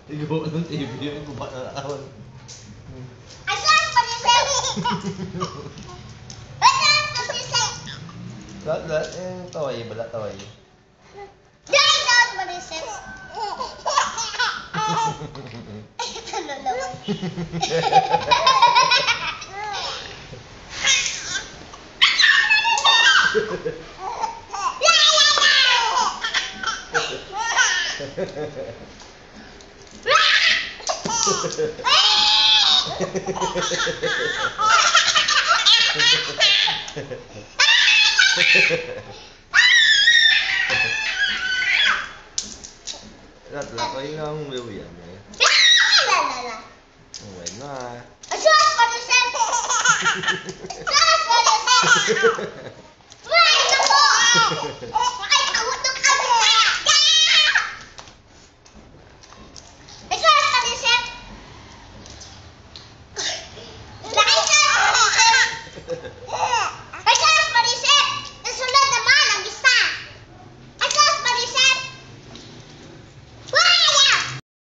Tigo ng TV yung gubat na nakawal. Lahat yung taway, bala taway. Lahat kayo nga ang uwiyan eh. Uwi na.